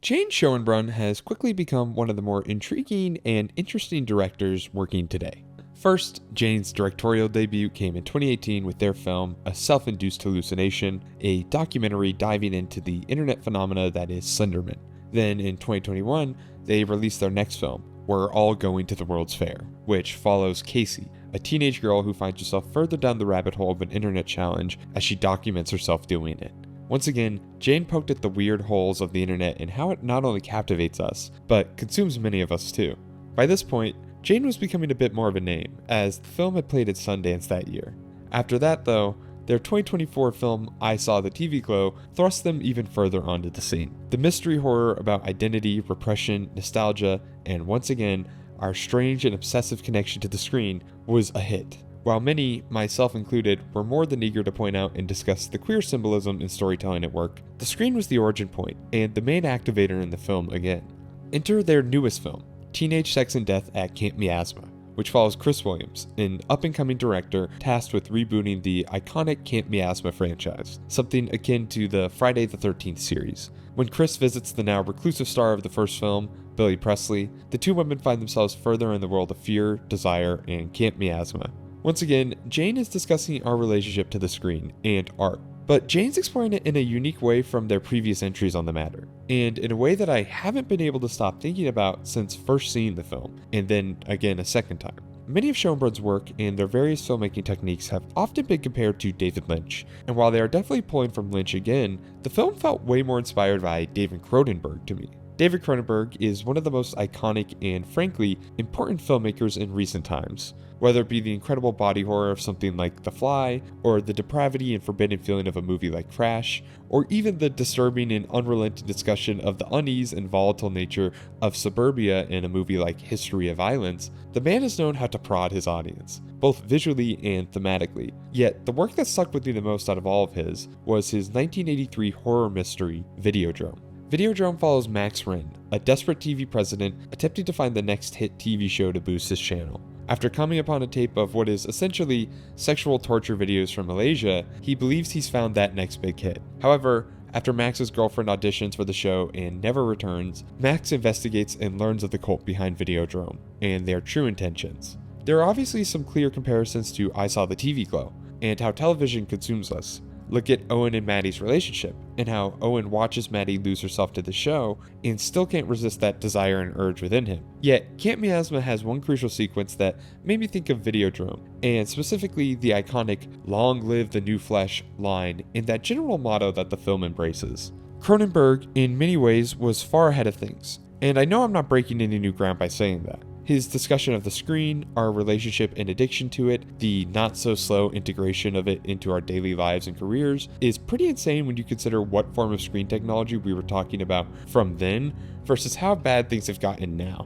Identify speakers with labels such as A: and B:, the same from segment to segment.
A: Jane Schoenbrun has quickly become one of the more intriguing and interesting directors working today. First, Jane's directorial debut came in 2018 with their film A Self-Induced Hallucination, a documentary diving into the internet phenomena that is Slenderman. Then in 2021, they released their next film, We're All Going to the World's Fair, which follows Casey, a teenage girl who finds herself further down the rabbit hole of an internet challenge as she documents herself doing it. Once again, Jane poked at the weird holes of the internet and how it not only captivates us, but consumes many of us too. By this point, Jane was becoming a bit more of a name, as the film had played at Sundance that year. After that though, their 2024 film I Saw the TV Glow thrust them even further onto the scene. The mystery horror about identity, repression, nostalgia, and once again, our strange and obsessive connection to the screen was a hit. While many, myself included, were more than eager to point out and discuss the queer symbolism in storytelling at work, the screen was the origin point, and the main activator in the film again. Enter their newest film, Teenage Sex and Death at Camp Miasma, which follows Chris Williams, an up-and-coming director tasked with rebooting the iconic Camp Miasma franchise, something akin to the Friday the 13th series. When Chris visits the now reclusive star of the first film, Billy Presley, the two women find themselves further in the world of fear, desire, and Camp Miasma. Once again, Jane is discussing our relationship to the screen and art, but Jane's exploring it in a unique way from their previous entries on the matter, and in a way that I haven't been able to stop thinking about since first seeing the film, and then again a second time. Many of Schoenbrun's work and their various filmmaking techniques have often been compared to David Lynch, and while they are definitely pulling from Lynch again, the film felt way more inspired by David Cronenberg to me. David Cronenberg is one of the most iconic and, frankly, important filmmakers in recent times. Whether it be the incredible body horror of something like The Fly, or the depravity and forbidden feeling of a movie like Crash, or even the disturbing and unrelenting discussion of the unease and volatile nature of suburbia in a movie like History of Violence, the man has known how to prod his audience, both visually and thematically. Yet, the work that stuck with me the most out of all of his was his 1983 horror mystery, Videodrome. Videodrome follows Max Wren, a desperate TV president attempting to find the next hit TV show to boost his channel. After coming upon a tape of what is essentially sexual torture videos from Malaysia, he believes he's found that next big hit. However, after Max's girlfriend auditions for the show and never returns, Max investigates and learns of the cult behind Videodrome and their true intentions. There are obviously some clear comparisons to I Saw the TV Glow and how television consumes us. Look at Owen and Maddie's relationship, and how Owen watches Maddie lose herself to the show and still can't resist that desire and urge within him. Yet, Camp Miasma has one crucial sequence that made me think of Videodrome, and specifically the iconic "Long live the new flesh" line and that general motto that the film embraces. Cronenberg, in many ways, was far ahead of things, and I know I'm not breaking any new ground by saying that. His discussion of the screen, our relationship and addiction to it, the not-so-slow integration of it into our daily lives and careers, is pretty insane when you consider what form of screen technology we were talking about from then versus how bad things have gotten now.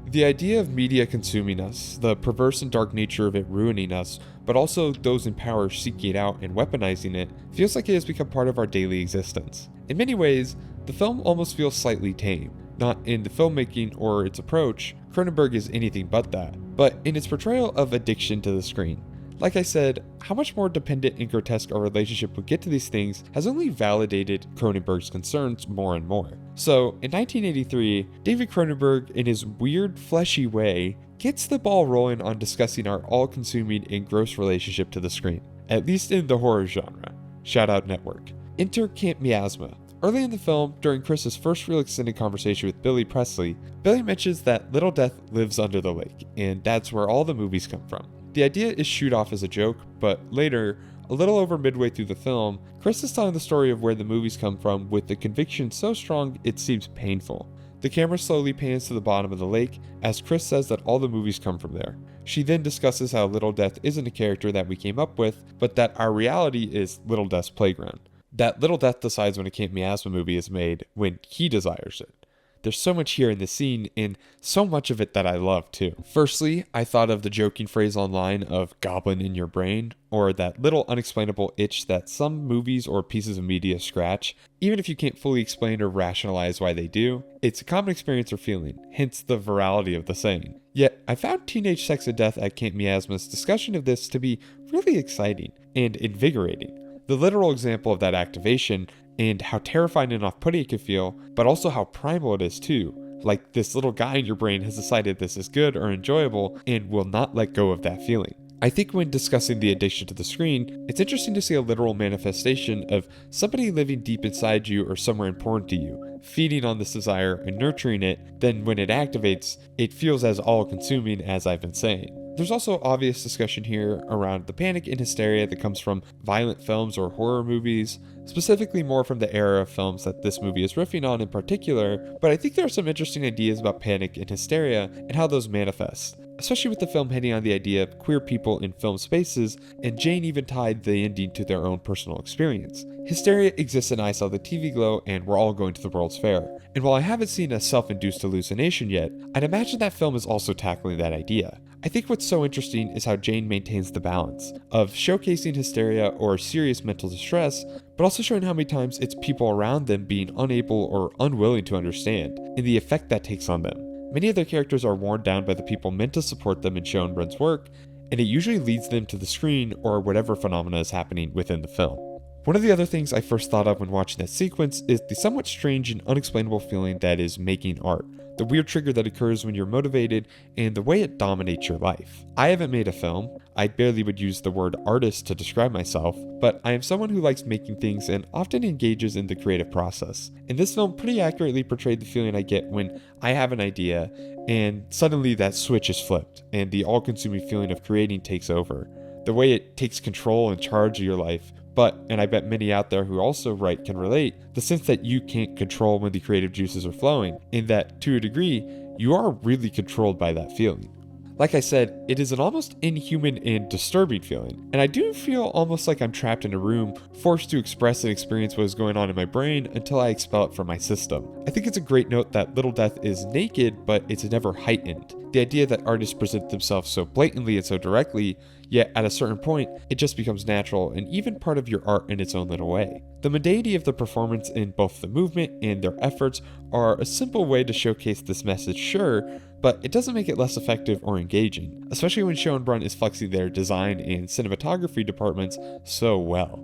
A: The idea of media consuming us, the perverse and dark nature of it ruining us, but also those in power seeking it out and weaponizing it, feels like it has become part of our daily existence. In many ways, the film almost feels slightly tame. Not in the filmmaking or its approach, Cronenberg is anything but that, but in its portrayal of addiction to the screen. Like I said, how much more dependent and grotesque our relationship would get to these things has only validated Cronenberg's concerns more and more. So, in 1983, David Cronenberg, in his weird, fleshy way, gets the ball rolling on discussing our all-consuming and gross relationship to the screen, at least in the horror genre. Shout out Network. Enter Camp Miasma. Early in the film, during Chris's first real extended conversation with Billy Presley, Billy mentions that Little Death lives under the lake, and that's where all the movies come from. The idea is shoot off as a joke, but later, a little over midway through the film, Chris is telling the story of where the movies come from with the conviction so strong it seems painful. The camera slowly pans to the bottom of the lake as Chris says that all the movies come from there. She then discusses how Little Death isn't a character that we came up with, but that our reality is Little Death's playground. That Little Death decides when a Camp Miasma movie is made when he desires it. There's so much here in this scene, and so much of it that I love too. Firstly, I thought of the joking phrase online of "goblin in your brain," or that little unexplainable itch that some movies or pieces of media scratch, even if you can't fully explain or rationalize why they do. It's a common experience or feeling, hence the virality of the saying. Yet, I found Teenage Sex and Death at Camp Miasma's discussion of this to be really exciting and invigorating. The literal example of that activation and how terrifying and off-putting it can feel, but also how primal it is too. Like this little guy in your brain has decided this is good or enjoyable and will not let go of that feeling. I think when discussing the addiction to the screen, it's interesting to see a literal manifestation of somebody living deep inside you or somewhere important to you, feeding on this desire and nurturing it. Then when it activates, it feels as all-consuming as I've been saying. There's also obvious discussion here around the panic and hysteria that comes from violent films or horror movies, specifically more from the era of films that this movie is riffing on in particular, but I think there are some interesting ideas about panic and hysteria and how those manifest, especially with the film hitting on the idea of queer people in film spaces, and Jane even tied the ending to their own personal experience. Hysteria exists in I Saw the TV Glow and We're All Going to the World's Fair, and while I haven't seen a self-induced hallucination yet, I'd imagine that film is also tackling that idea. I think what's so interesting is how Jane maintains the balance of showcasing hysteria or serious mental distress, but also showing how many times it's people around them being unable or unwilling to understand, and the effect that takes on them. Many of their characters are worn down by the people meant to support them in Schoenbrun's work, and it usually leads them to the screen or whatever phenomena is happening within the film. One of the other things I first thought of when watching that sequence is the somewhat strange and unexplainable feeling that is making art, the weird trigger that occurs when you're motivated, and the way it dominates your life. I haven't made a film, I barely would use the word artist to describe myself, but I am someone who likes making things and often engages in the creative process. And this film pretty accurately portrayed the feeling I get when I have an idea and suddenly that switch is flipped and the all-consuming feeling of creating takes over. The way it takes control and charge of your life, but, and I bet many out there who also write can relate, the sense that you can't control when the creative juices are flowing, and that, to a degree, you are really controlled by that feeling. Like I said, it is an almost inhuman and disturbing feeling, and I do feel almost like I'm trapped in a room, forced to express and experience what is going on in my brain until I expel it from my system. I think it's a great note that Little Death is naked, but it's never heightened. The idea that artists present themselves so blatantly and so directly, yet at a certain point, it just becomes natural and even part of your art in its own little way. The mundanity of the performance in both the movement and their efforts are a simple way to showcase this message, sure, but it doesn't make it less effective or engaging, especially when Schoenbrun is flexing their design and cinematography departments so well.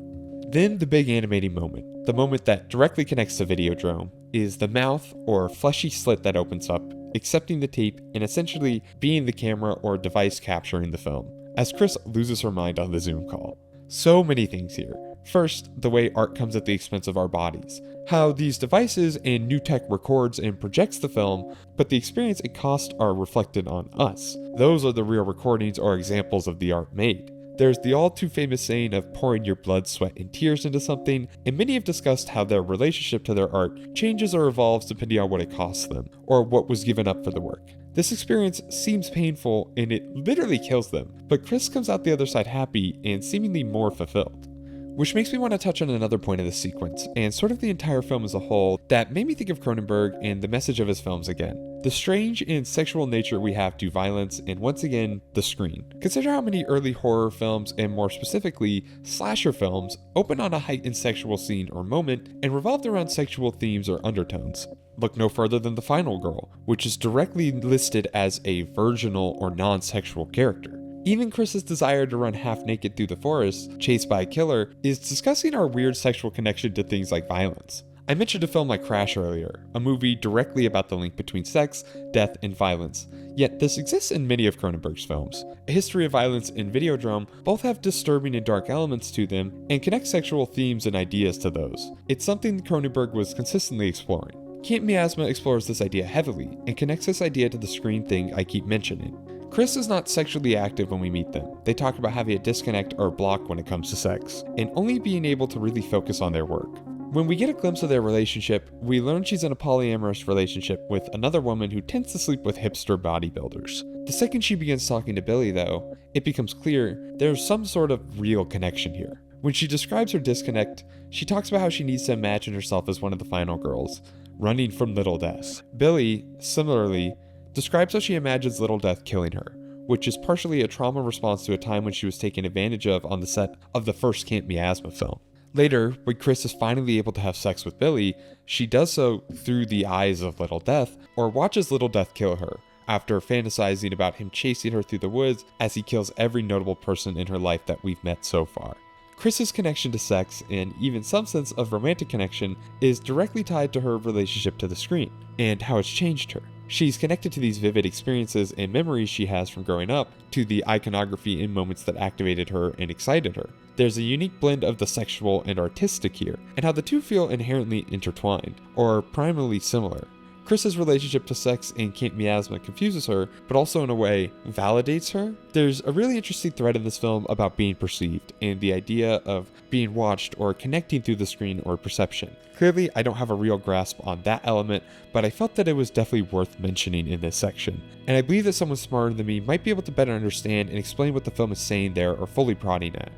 A: Then the big animating moment, the moment that directly connects to Videodrome, is the mouth or fleshy slit that opens up, accepting the tape and essentially being the camera or device capturing the film, as Chris loses her mind on the Zoom call. So many things here. First, the way art comes at the expense of our bodies. How these devices and new tech records and projects the film, but the experience and cost are reflected on us. Those are the real recordings or examples of the art made. There's the all too famous saying of pouring your blood, sweat, and tears into something, and many have discussed how their relationship to their art changes or evolves depending on what it costs them, or what was given up for the work. This experience seems painful, and it literally kills them, but Chris comes out the other side happy and seemingly more fulfilled. Which makes me want to touch on another point of the sequence, and sort of the entire film as a whole, that made me think of Cronenberg and the message of his films again. The strange and sexual nature we have to violence, and once again, the screen. Consider how many early horror films, and more specifically, slasher films, open on a heightened sexual scene or moment, and revolved around sexual themes or undertones. Look no further than The Final Girl, which is directly listed as a virginal or non-sexual character. Even Chris's desire to run half naked through the forest, chased by a killer, is discussing our weird sexual connection to things like violence. I mentioned a film like Crash earlier, a movie directly about the link between sex, death, and violence. Yet this exists in many of Cronenberg's films. A History of Violence and Videodrome both have disturbing and dark elements to them, and connect sexual themes and ideas to those. It's something Cronenberg was consistently exploring. Camp Miasma explores this idea heavily, and connects this idea to the screen thing I keep mentioning. Chris is not sexually active when we meet them. They talk about having a disconnect or block when it comes to sex, and only being able to really focus on their work. When we get a glimpse of their relationship, we learn she's in a polyamorous relationship with another woman who tends to sleep with hipster bodybuilders. The second she begins talking to Billy, though, it becomes clear there's some sort of real connection here. When she describes her disconnect, she talks about how she needs to imagine herself as one of the final girls, running from Little Death. Billy, similarly, describes how she imagines Little Death killing her, which is partially a trauma response to a time when she was taken advantage of on the set of the first Camp Miasma film. Later, when Chris is finally able to have sex with Billy, she does so through the eyes of Little Death, or watches Little Death kill her, after fantasizing about him chasing her through the woods as he kills every notable person in her life that we've met so far. Chris's connection to sex, and even some sense of romantic connection, is directly tied to her relationship to the screen, and how it's changed her. She's connected to these vivid experiences and memories she has from growing up, to the iconography and moments that activated her and excited her. There's a unique blend of the sexual and artistic here, and how the two feel inherently intertwined, or primarily similar. Chris's relationship to sex and Camp Miasma confuses her, but also in a way validates her. There's a really interesting thread in this film about being perceived, and the idea of being watched or connecting through the screen or perception. Clearly, I don't have a real grasp on that element, but I felt that it was definitely worth mentioning in this section. And I believe that someone smarter than me might be able to better understand and explain what the film is saying there or fully prodding at.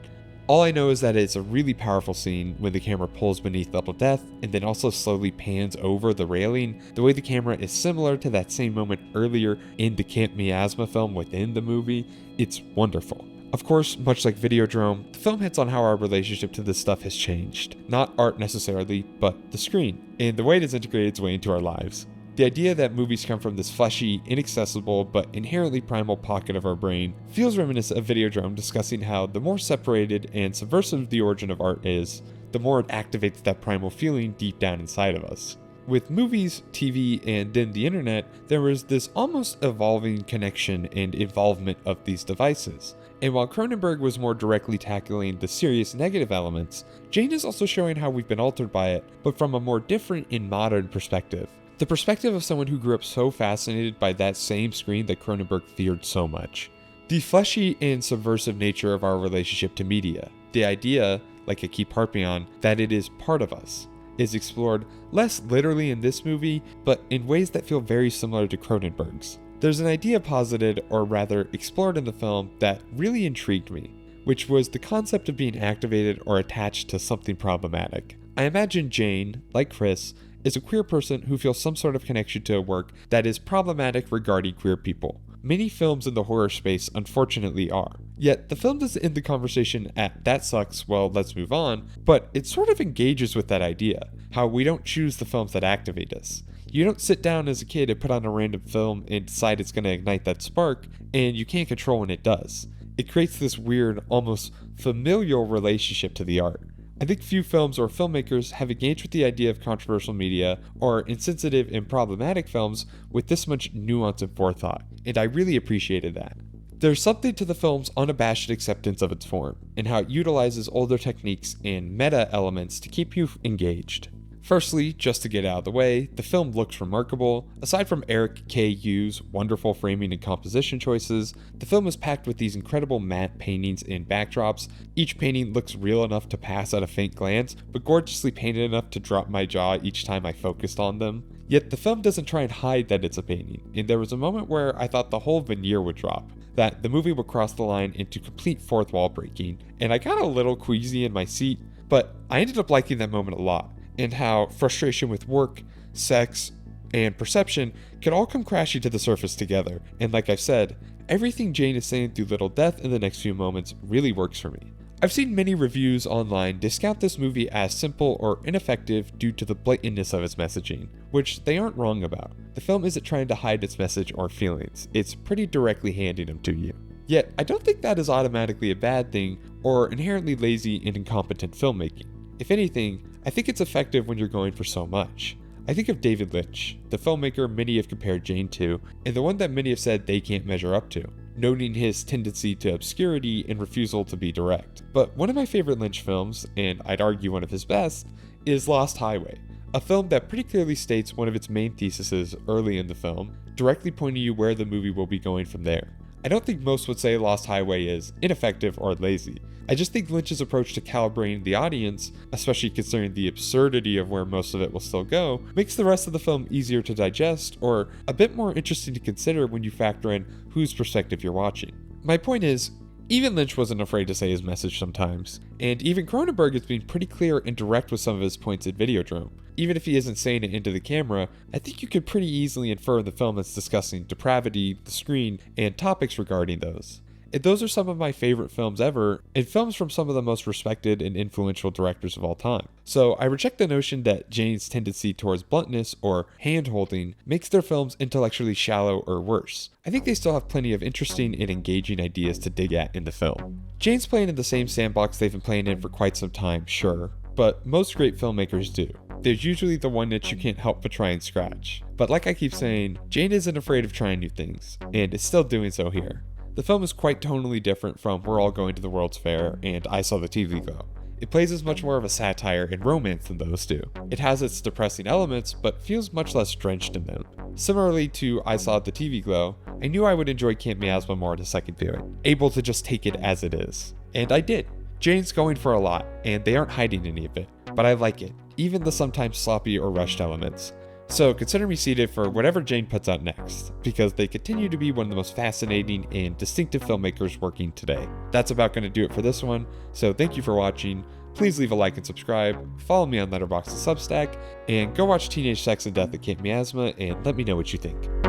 A: All I know is that it's a really powerful scene when the camera pulls beneath Little Death and then also slowly pans over the railing. The way the camera is similar to that same moment earlier in the Camp Miasma film within the movie, it's wonderful. Of course, much like Videodrome, the film hits on how our relationship to this stuff has changed. Not art necessarily, but the screen, and the way it has integrated its way into our lives. The idea that movies come from this fleshy, inaccessible, but inherently primal pocket of our brain feels reminiscent of Videodrome discussing how the more separated and subversive the origin of art is, the more it activates that primal feeling deep down inside of us. With movies, TV, and then the internet, there was this almost evolving connection and involvement of these devices. And while Cronenberg was more directly tackling the serious negative elements, Jane is also showing how we've been altered by it, but from a more different and modern perspective. The perspective of someone who grew up so fascinated by that same screen that Cronenberg feared so much. The fleshy and subversive nature of our relationship to media, the idea, like I keep harping on, that it is part of us, is explored less literally in this movie, but in ways that feel very similar to Cronenberg's. There's an idea posited, or rather explored in the film, that really intrigued me, which was the concept of being activated or attached to something problematic. I imagine Jane, like Chris, is a queer person who feels some sort of connection to a work that is problematic regarding queer people. Many films in the horror space unfortunately are. Yet, the film doesn't end the conversation at "that sucks, well, let's move on," but it sort of engages with that idea, how we don't choose the films that activate us. You don't sit down as a kid and put on a random film and decide it's going to ignite that spark, and you can't control when it does. It creates this weird, almost familial relationship to the art. I think few films or filmmakers have engaged with the idea of controversial media or insensitive and problematic films with this much nuance and forethought, and I really appreciated that. There's something to the film's unabashed acceptance of its form, and how it utilizes older techniques and meta elements to keep you engaged. Firstly, just to get out of the way, the film looks remarkable. Aside from Eric K. Yu's wonderful framing and composition choices, the film is packed with these incredible matte paintings and backdrops. Each painting looks real enough to pass at a faint glance, but gorgeously painted enough to drop my jaw each time I focused on them. Yet the film doesn't try and hide that it's a painting, and there was a moment where I thought the whole veneer would drop, that the movie would cross the line into complete fourth wall breaking, and I got a little queasy in my seat, but I ended up liking that moment a lot. And how frustration with work, sex, and perception can all come crashing to the surface together. And like I've said, everything Jane is saying through Little Death in the next few moments really works for me. I've seen many reviews online discount this movie as simple or ineffective due to the blatantness of its messaging, which they aren't wrong about. The film isn't trying to hide its message or feelings, it's pretty directly handing them to you. Yet, I don't think that is automatically a bad thing or inherently lazy and incompetent filmmaking. If anything, I think it's effective when you're going for so much. I think of David Lynch, the filmmaker many have compared Jane to, and the one that many have said they can't measure up to, noting his tendency to obscurity and refusal to be direct. But one of my favorite Lynch films, and I'd argue one of his best, is Lost Highway, a film that pretty clearly states one of its main theses early in the film, directly pointing you where the movie will be going from there. I don't think most would say Lost Highway is ineffective or lazy. I just think Lynch's approach to calibrating the audience, especially considering the absurdity of where most of it will still go, makes the rest of the film easier to digest or a bit more interesting to consider when you factor in whose perspective you're watching. My point is, even Lynch wasn't afraid to say his message sometimes, and even Cronenberg has been pretty clear and direct with some of his points at Videodrome. Even if he isn't saying it into the camera, I think you could pretty easily infer in the film that's discussing depravity, the screen, and topics regarding those. And those are some of my favorite films ever, and films from some of the most respected and influential directors of all time. So I reject the notion that Jane's tendency towards bluntness or hand-holding makes their films intellectually shallow or worse. I think they still have plenty of interesting and engaging ideas to dig at in the film. Jane's playing in the same sandbox they've been playing in for quite some time, sure, but most great filmmakers do. There's usually the one niche you can't help but try and scratch. But like I keep saying, Jane isn't afraid of trying new things, and is still doing so here. The film is quite tonally different from We're All Going to the World's Fair and I Saw the TV Glow. It plays as much more of a satire and romance than those do. It has its depressing elements, but feels much less drenched in them. Similarly to I Saw the TV Glow, I knew I would enjoy Camp Miasma more at a second viewing, able to just take it as it is. And I did. Jane's going for a lot, and they aren't hiding any of it, but I like it, even the sometimes sloppy or rushed elements. So consider me seated for whatever Jane puts out next, because they continue to be one of the most fascinating and distinctive filmmakers working today. That's about going to do it for this one, so thank you for watching. Please leave a like and subscribe, follow me on Letterboxd and Substack, and go watch Teenage Sex and Death at Camp Miasma and let me know what you think.